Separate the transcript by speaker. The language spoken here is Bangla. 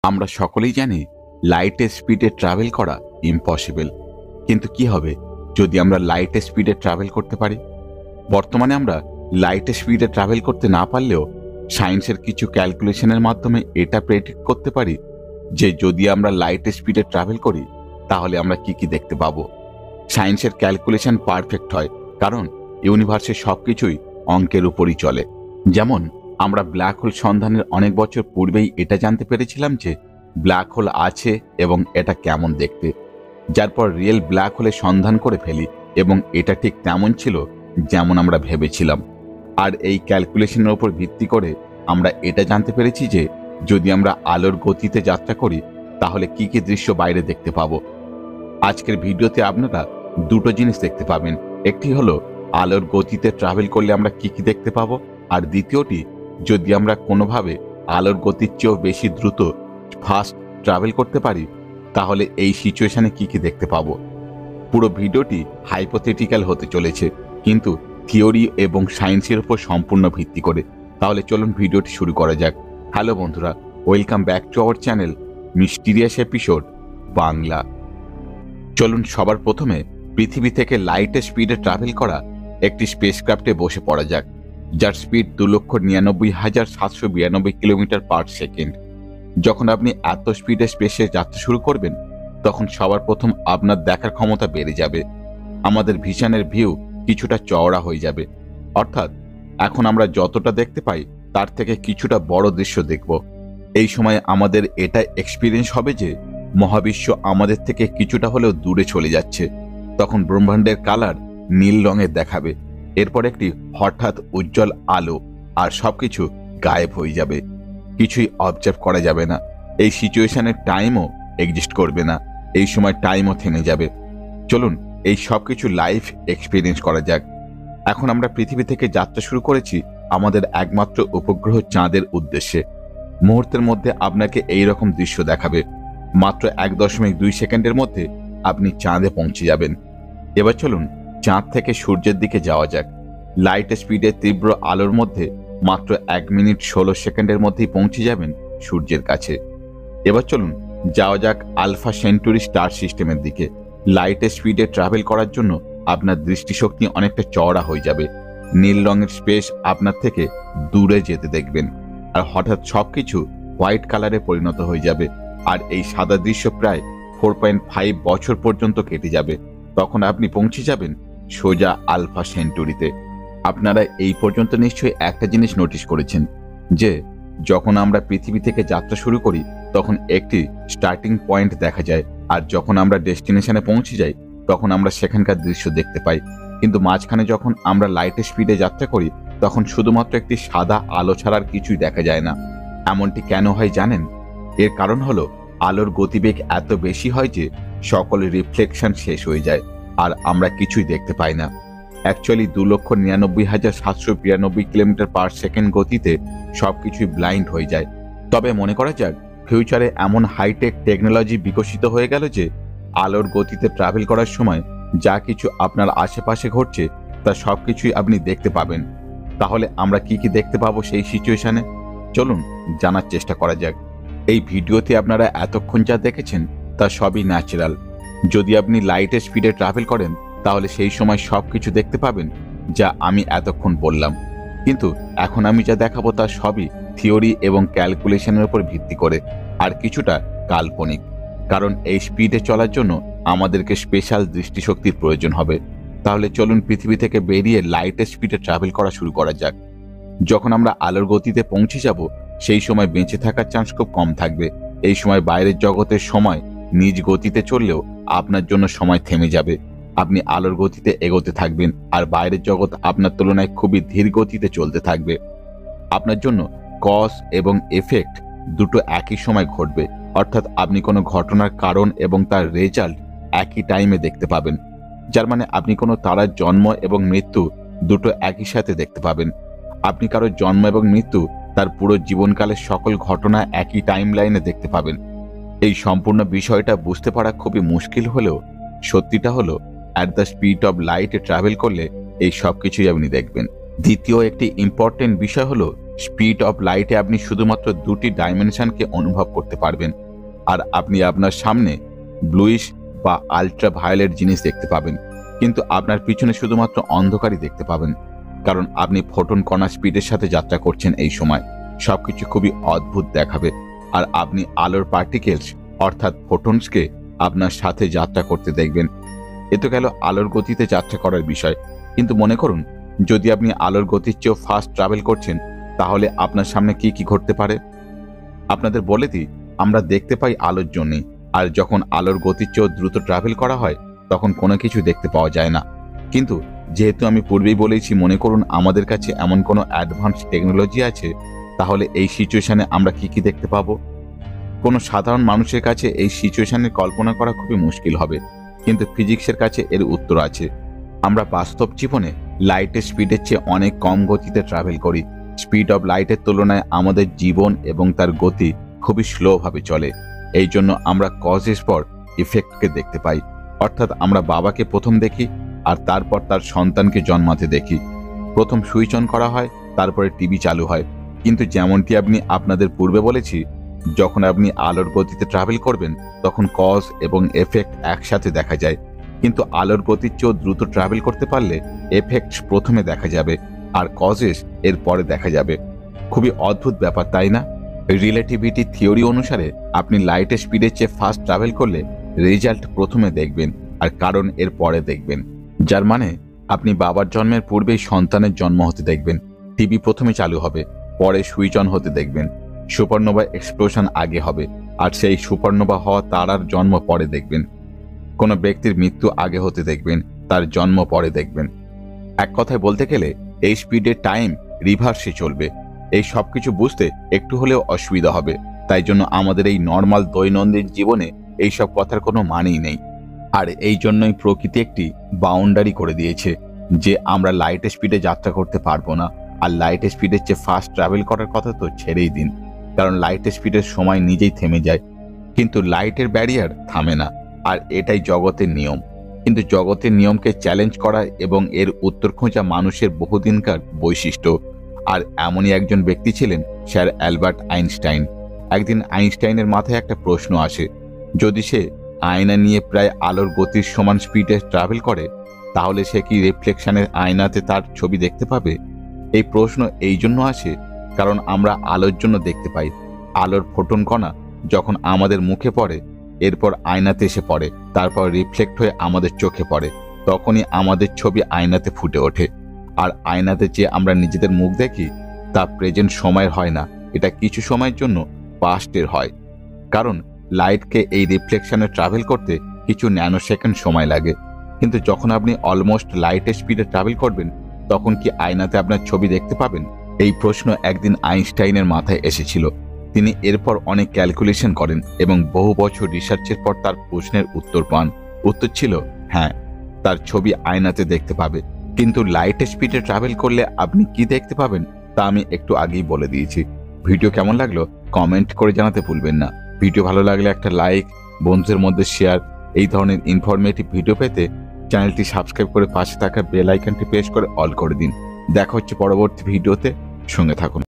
Speaker 1: আমরা সকলেই জানি লাইটের স্পিডে ট্রাভেল করা ইম্পসিবল, কিন্তু কি হবে যদি আমরা লাইটের স্পিডে ট্রাভেল করতে পারি? বর্তমানে আমরা লাইটের স্পিডে ট্রাভেল করতে না পারলেও সায়েন্সের কিছু ক্যালকুলেশনের মাধ্যমে এটা প্রেডিক্ট করতে পারি যে যদি আমরা লাইটের স্পিডে ট্রাভেল করি তাহলে আমরা কি কি দেখতে পাবো। সায়েন্সের ক্যালকুলেশন পারফেক্ট হয় কারণ ইউনিভার্সের সবকিছুই অঙ্কের উপরই চলে। যেমন আমরা ব্ল্যাক হোল সন্ধানের অনেক বছর পূর্বেই এটা জানতে পেরেছিলাম যে ব্ল্যাক হোল আছে এবং এটা কেমন দেখতে, যার পর রিয়েল ব্ল্যাক হোলের সন্ধান করে ফেলি এবং এটা ঠিক তেমন ছিল যেমন আমরা ভেবেছিলাম। আর এই ক্যালকুলেশনের উপর ভিত্তি করে আমরা এটা জানতে পেরেছি যে যদি আমরা আলোর গতিতে যাত্রা করি তাহলে কি কি দৃশ্য বাইরে দেখতে পাবো। আজকের ভিডিওতে আপনারা দুটো জিনিস দেখতে পাবেন, একটি হলো আলোর গতিতে ট্রাভেল করলে আমরা কি কি দেখতে পাবো, আর দ্বিতীয়টি যদি আমরা কোনোভাবে আলোর গতির চেয়েও বেশি দ্রুত ফাস্ট ট্রাভেল করতে পারি তাহলে এই সিচুয়েশনে কি কি দেখতে পাবো। পুরো ভিডিওটি হাইপোথেটিক্যাল হতে চলেছে কিন্তু থিওরি এবং সায়েন্সের উপর সম্পূর্ণ ভিত্তি করে। তাহলে চলুন ভিডিওটি শুরু করা যাক। হ্যালো বন্ধুরা, welcome back to our channel mysterious episode Bangla. চলুন সবার প্রথমে পৃথিবী থেকে লাইটের স্পিডে ট্রাভেল করা একটি স্পেসক্রাফটে বসে পড়া যাক, যার স্পিড 2,99,792 কিলোমিটার পার সেকেন্ড। যখন আপনি এত স্পিডে স্পেসে যাত্রা শুরু করবেন তখন সবার প্রথম আপনার দেখার ক্ষমতা বেড়ে যাবে। আমাদের ভিশনের ভিউ কিছুটা চওড়া হয়ে যাবে, অর্থাৎ এখন আমরা যতটা দেখতে পাই তার থেকে কিছুটা বড় দৃশ্য দেখব। এই সময় আমাদের এটা এক্সপিরিয়েন্স হবে যে মহাবিশ্ব আমাদের থেকে কিছুটা হলেও দূরে চলে যাচ্ছে। তখন ব্রহ্মাণ্ডের কালার নীল রঙের দেখাবে, এরপর একটি হঠাৎ উজ্জ্বল আলো, আর সবকিছু গায়েব হয়ে যাবে, কিছুই অবজার্ভ করা যাবে না। এই সিচুয়েশনের টাইমও এক্সিস্ট করবে না, এই সময় টাইমও থেমে যাবে। চলুন এই সবকিছু লাইভ এক্সপিরিয়েন্স করা যাক। এখন আমরা পৃথিবী থেকে যাত্রা শুরু করেছি আমাদের একমাত্র উপগ্রহ চাঁদের উদ্দেশ্যে। মুহূর্তের মধ্যে আপনাকে এই রকম দৃশ্য দেখাবে। মাত্র 1.2 সেকেন্ডের মধ্যে আপনি চাঁদে পৌঁছে যাবেন। এবার চলুন চাঁদ থেকে সূর্যের দিকে যাওয়া যাক। লাইট স্পিডে তীব্র আলোর মধ্যে মাত্র 1 মিনিট 16 সেকেন্ডের মধ্যেই পৌঁছে যাবেন সূর্যের কাছে। এবার চলুন যাওয়া যাক আলফা সেন্টুরি স্টার সিস্টেমের দিকে। লাইটের স্পিডে ট্রাভেল করার জন্য আপনার দৃষ্টিশক্তি অনেকটা চওড়া হয়ে যাবে। নীল রঙের স্পেস আপনার থেকে দূরে যেতে দেখবেন, আর হঠাৎ সবকিছু হোয়াইট কালারে পরিণত হয়ে যাবে, আর এই সাদা দৃশ্য প্রায় 4.5 বছর পর্যন্ত কেটে যাবে। তখন আপনি পৌঁছে যাবেন সোজা আলফা সেন্টুরিতে। আপনারা এই পর্যন্ত নিশ্চয়ই একটা জিনিস নোটিশ করেছেন যে যখন আমরা পৃথিবী থেকে যাত্রা শুরু করি তখন একটি স্টার্টিং পয়েন্ট দেখা যায়, আর যখন আমরা ডেস্টিনেশনে পৌঁছে যাই তখন আমরা সেখানকার দৃশ্য দেখতে পাই। কিন্তু মাঝখানে যখন আমরা লাইটের স্পিডে যাত্রা করি তখন শুধুমাত্র একটি সাদা আলো ছাড়ার কিছুই দেখা যায় না। এমনটি কেন হয় জানেন? এর কারণ হলো আলোর গতিবেগ এত বেশি হয় যে সকল রিফ্লেকশন শেষ হয়ে যায় আর আমরা কিছুই দেখতে পাই না। অ্যাকচুয়ালি 2,99,792 কিলোমিটার পার সেকেন্ড গতিতে সবকিছুই ব্লাইন্ড হয়ে যায়। তবে মনে করা যাক ফিউচারে এমন হাইটেক টেকনোলজি বিকশিত হয়ে গেল যে আলোর গতিতে ট্রাভেল করার সময় যা কিছু আপনার আশেপাশে ঘটছে তা সবকিছুই আপনি দেখতে পাবেন। তাহলে আমরা কি কি দেখতে পাবো সেই সিচুয়েশনে? চলুন জানার চেষ্টা করা যাক। এই ভিডিওতে আপনারা এতক্ষণ যা দেখেছেন তা সবই ন্যাচারাল। যদি আপনি লাইটের স্পিডে ট্রাভেল করেন তাহলে সেই সময় সবকিছু দেখতে পাবেন যা আমি এতক্ষণ বললাম, কিন্তু এখন আমি যা দেখাবো তা সবই থিওরি এবং ক্যালকুলেশনের উপর ভিত্তি করে, আর কিছুটা কাল্পনিক। কারণ এই স্পিডে চলার জন্য আমাদেরকে স্পেশাল দৃষ্টিশক্তির প্রয়োজন হবে। তাহলে চলুন পৃথিবী থেকে বেরিয়ে লাইটের স্পিডে ট্রাভেল করা শুরু করা যাক। যখন আমরা আলোর গতিতে পৌঁছে যাব সেই সময় বেঁচে থাকার চান্স খুব কম থাকবে। এই সময় বাইরের জগতের সময় নিজ গতিতে চললেও আপনার জন্য সময় থেমে যাবে। আপনি আলোর গতিতে এগোতে থাকবেন আর বাইরের জগৎ আপনার তুলনায় খুবই ধীর গতিতে চলতে থাকবে। আপনার জন্য কজ এবং এফেক্ট দুটো একই সময় ঘটবে, অর্থাৎ আপনি কোনো ঘটনার কারণ এবং তার রেজাল্ট একই টাইমে দেখতে পাবেন। যার মানে আপনি কোনো তারার জন্ম এবং মৃত্যু দুটো একই সাথে দেখতে পাবেন। আপনি কারো জন্ম এবং মৃত্যু তার পুরো জীবনকালের সকল ঘটনা একই টাইম লাইনে দেখতে পাবেন। এই সম্পূর্ণ বিষয়টা বুঝতে পারা খুবই মুশকিল হলেও সত্যিটা হলো অ্যাট দ্য স্পিড অফ লাইটে ট্রাভেল করলে এই সব কিছুই আপনি দেখবেন। দ্বিতীয় একটি ইম্পর্টেন্ট বিষয় হলো স্পিড অফ লাইটে আপনি শুধুমাত্র দুটি ডাইমেনশনকে অনুভব করতে পারবেন। আর আপনি আপনার সামনে ব্লুইশ বা আলট্রা ভায়োলেট জিনিস দেখতে পাবেন, কিন্তু আপনার পিছনে শুধুমাত্র অন্ধকারই দেখতে পাবেন, কারণ আপনি ফোটন কণা স্পিডের সাথে যাত্রা করছেন। এই সময় সবকিছু খুবই অদ্ভুত দেখাবে, আর আপনি আলোর পার্টিকেলস অর্থাৎ ফোটনসকে আপনার সাথে যাত্রা করতে দেখবেন। এ তো গেল আলোর গতিতে যাত্রা করার বিষয়, কিন্তু মনে করুন যদি আপনি আলোর গতির চেয়েও ফাস্ট ট্রাভেল করছেন, তাহলে আপনার সামনে কি কি ঘটতে পারে। আপনাদের বলে দিই, আমরা দেখতে পাই আলোর জন্যই, আর যখন আলোর গতির চেয়েও দ্রুত ট্রাভেল করা হয় তখন কোনো কিছু দেখতে পাওয়া যায় না। কিন্তু যেহেতু আমি পূর্বেই বলেছি, মনে করুন আমাদের কাছে এমন কোনো অ্যাডভান্স টেকনোলজি আছে, তাহলে এই সিচুয়েশনে আমরা কি কি দেখতে পাবো। কোনো সাধারণ মানুষের কাছে এই সিচুয়েশনের কল্পনা করা খুবই মুশকিল হবে, কিন্তু ফিজিক্সের কাছে এর উত্তর আছে। আমরা বাস্তব জীবনে লাইটের স্পিডের চেয়ে অনেক কম গতিতে ট্রাভেল করি। স্পিড অফ লাইটের তুলনায় আমাদের জীবন এবং তার গতি খুবই স্লোভাবে চলে। এই জন্য আমরা কজেস পর ইফেক্টকে দেখতে পাই, অর্থাৎ আমরা বাবাকে প্রথম দেখি আর তারপর তার সন্তানকে জন্মাতে দেখি। প্রথম সুইচ অন করা হয়, তারপরে টিভি চালু হয়। কিন্তু যেমনটি আমি আপনাদের পূর্বে বলেছি, যখন আপনি আলোর গতিতে ট্রাভেল করবেন তখন কজ এবং এফেক্ট একসাথে দেখা যায়, কিন্তু আলোর গতির চেয়েও দ্রুত ট্রাভেল করতে পারলে এফেক্ট প্রথমে দেখা যাবে আর কজেস এর পরে দেখা যাবে। খুবই অদ্ভুত ব্যাপার, তাই না? রিলেটিভিটি থিওরি অনুসারে আপনি লাইটের স্পিডের চেয়ে ফাস্ট ট্রাভেল করলে রেজাল্ট প্রথমে দেখবেন আর কারণ এর পরে দেখবেন, যার মানে আপনি বাবার জন্মের পূর্বেই সন্তানের জন্ম হতে দেখবেন। টিভি প্রথমে চালু হবে, পরে সুইচ অন হতে দেখবেন। সুপারনোভা এক্সপ্লোশন আগে হবে, আর সেই সুপারনোভা হওয়া তারার জন্ম পরে দেখবেন। কোনো ব্যক্তির মৃত্যু আগে হতে দেখবেন, তার জন্ম পরে দেখবেন। এক কথায় বলতে গেলে এই স্পিডের টাইম রিভার্সে চলবে। এই সবকিছু বুঝতে একটু হলেও অসুবিধা হবে, তাই জন্য আমাদের এই নর্মাল দৈনন্দিন জীবনে এইসব কথার কোনো মানেই নেই। আর এই জন্যই প্রকৃতি একটি বাউন্ডারি করে দিয়েছে যে আমরা লাইটের স্পিডে যাত্রা করতে পারবো না। আর লাইটের স্পিডের চেয়ে ফাস্ট ট্রাভেল করার কথা তো ছেড়েই দিন, কারণ লাইটের স্পিডের সময় নিজেই থেমে যায়, কিন্তু লাইটের ব্যারিয়ার থামে না। আর এটাই জগতের নিয়ম। কিন্তু জগতের নিয়মকে চ্যালেঞ্জ করা এবং এর উত্তর খোঁজা মানুষের বহুদিনকার বৈশিষ্ট্য। আর এমনই একজন ব্যক্তি ছিলেন স্যার অ্যালবার্ট আইনস্টাইন। একদিন আইনস্টাইনের মাথায় একটা প্রশ্ন আসে, যদি সে আয়না নিয়ে প্রায় আলোর গতির সমান স্পিডে ট্রাভেল করে, তাহলে সে কি রিফ্লেকশনের আয়নাতে তার ছবি দেখতে পাবে? এই প্রশ্ন এই জন্য আসে কারণ আমরা আলোর জন্য দেখতে পাই। আলোর ফোটন কণা যখন আমাদের মুখে পড়ে, এরপর আয়নাতে এসে পড়ে, তারপর রিফ্লেক্ট হয়ে আমাদের চোখে পড়ে, তখনই আমাদের ছবি আয়নাতে ফুটে ওঠে। আর আয়নাতে যে আমরা নিজেদের মুখ দেখি তা প্রেজেন্ট সময়ের হয় না, এটা কিছু সময়ের জন্য পাস্টের হয়। কারণ লাইটকে এই রিফ্লেকশনে ট্রাভেল করতে কিছু ন্যানো সেকেন্ড সময় লাগে। কিন্তু যখন আপনি অলমোস্ট লাইটের স্পিডে ট্রাভেল করবেন, তখন কি আয়নাতে আপনার ছবি দেখতে পাবেন? এই প্রশ্ন একদিন আইনস্টাইনের মাথায় এসেছিল। তিনি এরপর অনেক ক্যালকুলেশন করেন এবং বহু বছর রিসার্চের পর তার প্রশ্নের উত্তর পান। উত্তর ছিল হ্যাঁ, তার ছবি আয়নাতে দেখতে পাবে। কিন্তু লাইটের স্পিডে ট্রাভেল করলে আপনি কি দেখতে পাবেন তা আমি একটু আগেই বলে দিয়েছি। ভিডিও কেমন লাগলো কমেন্ট করে জানাতে ভুলবেন না। ভিডিও ভালো লাগলে একটা লাইক, বন্ধুদের মধ্যে শেয়ার। এই ধরনের ইনফরমেটিভ ভিডিও পেতে চ্যানেলটি সাবস্ক্রাইব করে পাশে থাকা বেল আইকনটি প্রেস করে অল করে দিন। দেখা হচ্ছে পরবর্তী ভিডিওতে, সঙ্গে থাকুন।